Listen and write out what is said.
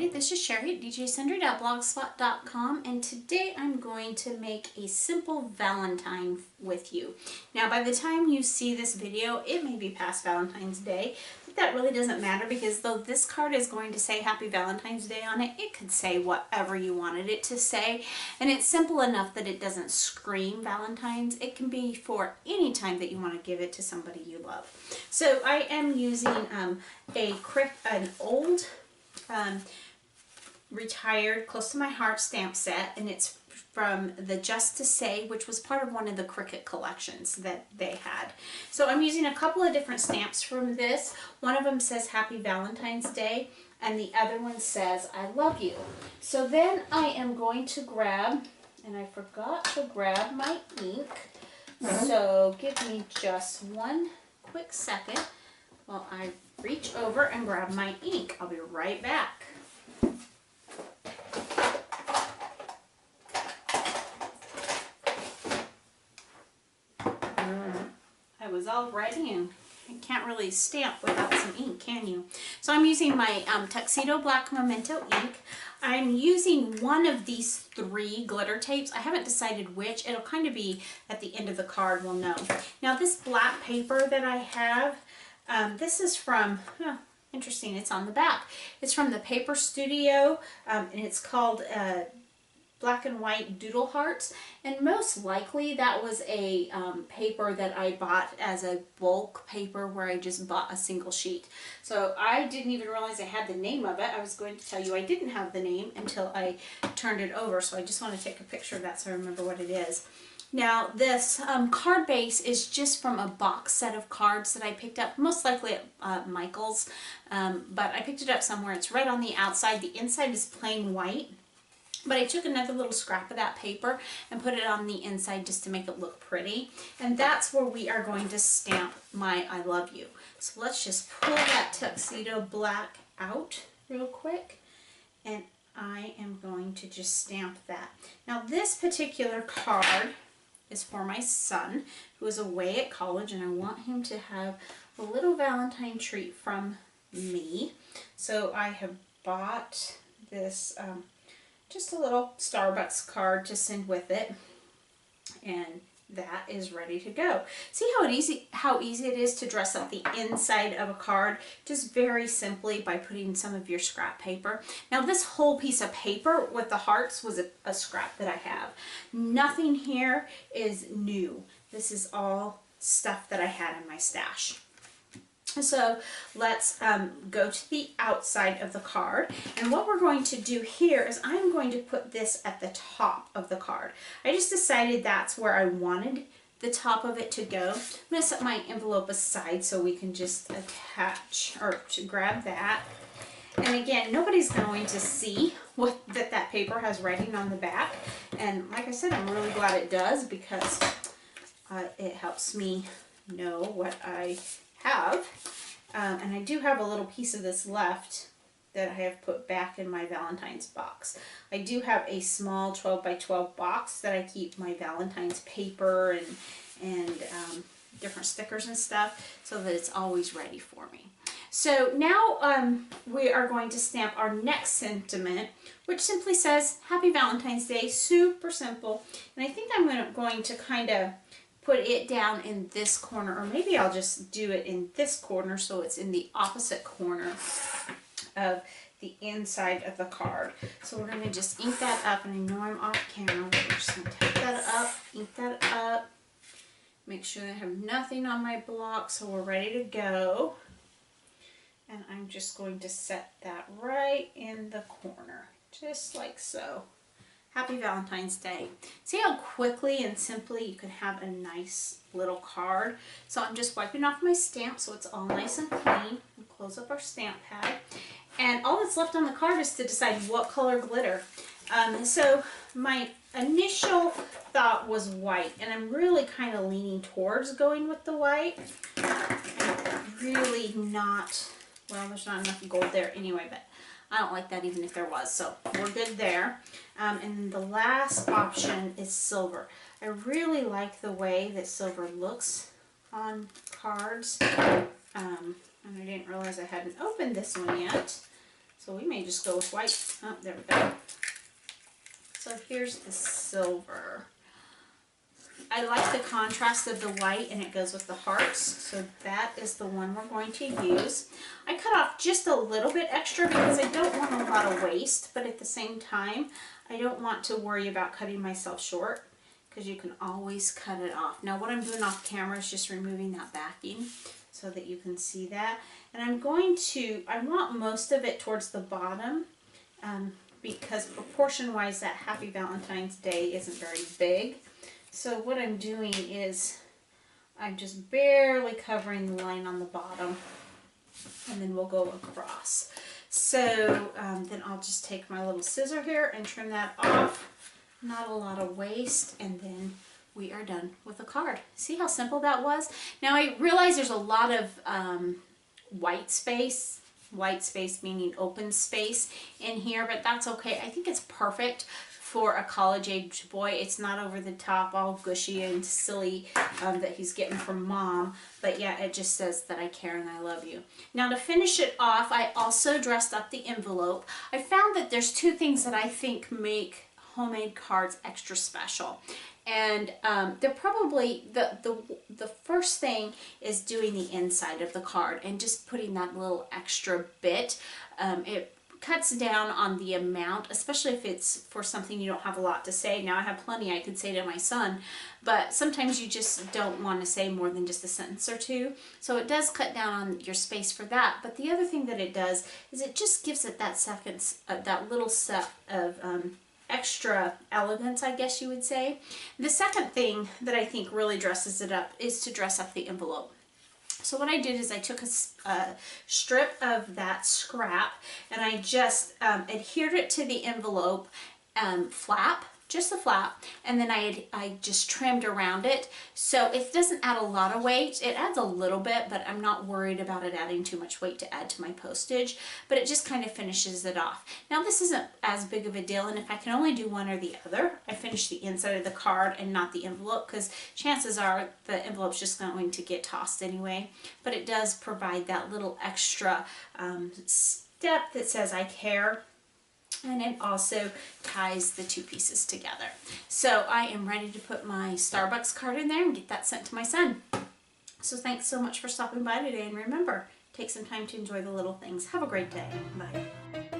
everybody, this is Cheri at djsundry.blogspot.com, and today I'm going to make a simple Valentine with you. Now by the time you see this video, it may be past Valentine's Day, but that really doesn't matter because though this card is going to say Happy Valentine's Day on it, it could say whatever you wanted it to say, and it's simple enough that it doesn't scream Valentine's. It can be for any time that you want to give it to somebody you love. So I am using an old retired Close to My Heart stamp set, and it's from the Just to Say, which was part of one of the Cricut collections that they had. So I'm using a couple of different stamps from this. One of them says Happy Valentine's Day and the other one says I love you. So then I am going to grab, and I forgot to grab my ink, so give me just one quick second while I reach over and grab my ink. I'll be right back. I was all ready, and you can't really stamp without some ink, can you? So I'm using my Tuxedo Black Memento ink. I'm using one of these 3 glitter tapes. I haven't decided which. It'll kind of be at the end of the card, we'll know. Now this black paper that I have, this is from, interesting, it's on the back. It's from the Paper Studio, and it's called Black and White Doodle Hearts, and most likely that was a paper that I bought as a bulk paper where I just bought a single sheet. So I didn't even realize I had the name of it. I was going to tell you I didn't have the name until I turned it over, so I just want to take a picture of that so I remember what it is. Now this card base is just from a box set of cards that I picked up, most likely at Michael's, but I picked it up somewhere. It's right on the outside. The inside is plain white. But I took another little scrap of that paper and put it on the inside just to make it look pretty. And that's where we are going to stamp my I love you. So let's just pull that Tuxedo Black out real quick. And I am going to just stamp that. Now this particular card is for my son who is away at college, and I want him to have a little Valentine treat from me. So I have bought this just a little Starbucks card to send with it, and that is ready to go. See how easy it is to dress up the inside of a card just very simply by putting some of your scrap paper. Now this whole piece of paper with the hearts was a scrap that I have. Nothing here is new. This is all stuff that I had in my stash. So let's go to the outside of the card, and what we're going to do here is I'm going to put this at the top of the card. I just decided that's where I wanted the top of it to go. I'm going to set my envelope aside so we can just attach or to grab that. And again, nobody's going to see what that paper has writing on the back, and like I said, I'm really glad it does because it helps me know what I have. And I do have a little piece of this left that I have put back in my Valentine's box. I do have a small 12 by 12 box that I keep my Valentine's paper and different stickers and stuff so that it's always ready for me. So now we are going to stamp our next sentiment, which simply says Happy Valentine's Day. Super simple. And I think I'm going to kind of put it down in this corner, or maybe I'll just do it in this corner so it's in the opposite corner of the inside of the card. So we're going to just ink that up, and I know I'm off camera, but we're just going to tap that up, ink that up, make sure that I have nothing on my block so we're ready to go. And I'm just going to set that right in the corner, just like so. Happy Valentine's Day. See how quickly and simply you can have a nice little card. So I'm just wiping off my stamp so it's all nice and clean. We'll close up our stamp pad. And all that's left on the card is to decide what color glitter. So my initial thought was white, and I'm really kind of leaning towards going with the white. I'm really not, well, there's not enough gold there anyway, but I don't like that even if there was, so we're good there. And the last option is silver. I really like the way that silver looks on cards. And I didn't realize I hadn't opened this one yet. So we may just go with white. Oh, there we go. So here's the silver. I like the contrast of the white, and it goes with the hearts, so that is the one we're going to use. I cut off just a little bit extra because I don't want a lot of waste, but at the same time, I don't want to worry about cutting myself short because you can always cut it off. Now what I'm doing off camera is just removing that backing so that you can see that. And I want most of it towards the bottom because proportion-wise that Happy Valentine's Day isn't very big. So what I'm doing is I'm just barely covering the line on the bottom, and then we'll go across. So then I'll just take my little scissor here and trim that off. Not a lot of waste, and then we are done with the card. See how simple that was? Now I realize there's a lot of white space meaning open space in here, but that's okay. I think it's perfect for a college-age boy. It's not over the top, all gushy and silly that he's getting from mom. But yeah, it just says that I care and I love you. Now to finish it off, I also dressed up the envelope. I found that there's two things that I think make homemade cards extra special. And they're probably, the first thing is doing the inside of the card and just putting that little extra bit. It cuts down on the amount, especially if it's for something you don't have a lot to say. Now I have plenty I could say to my son, but sometimes you just don't want to say more than just a sentence or two. So it does cut down on your space for that. But the other thing that it does is it just gives it that that little set of extra elegance, I guess you would say. The second thing that I think really dresses it up is to dress up the envelope. So what I did is I took a strip of that scrap and I just adhered it to the envelope flap, just the flap, and then I just trimmed around it. So it doesn't add a lot of weight. It adds a little bit, but I'm not worried about it adding too much weight to add to my postage, but it just kind of finishes it off. Now this isn't as big of a deal, and if I can only do one or the other, I finish the inside of the card and not the envelope, because chances are the envelope's just going to get tossed anyway. But it does provide that little extra step that says I care. And it also ties the two pieces together. So I am ready to put my Starbucks card in there and get that sent to my son. So thanks so much for stopping by today, and remember, take some time to enjoy the little things. Have a great day. Bye.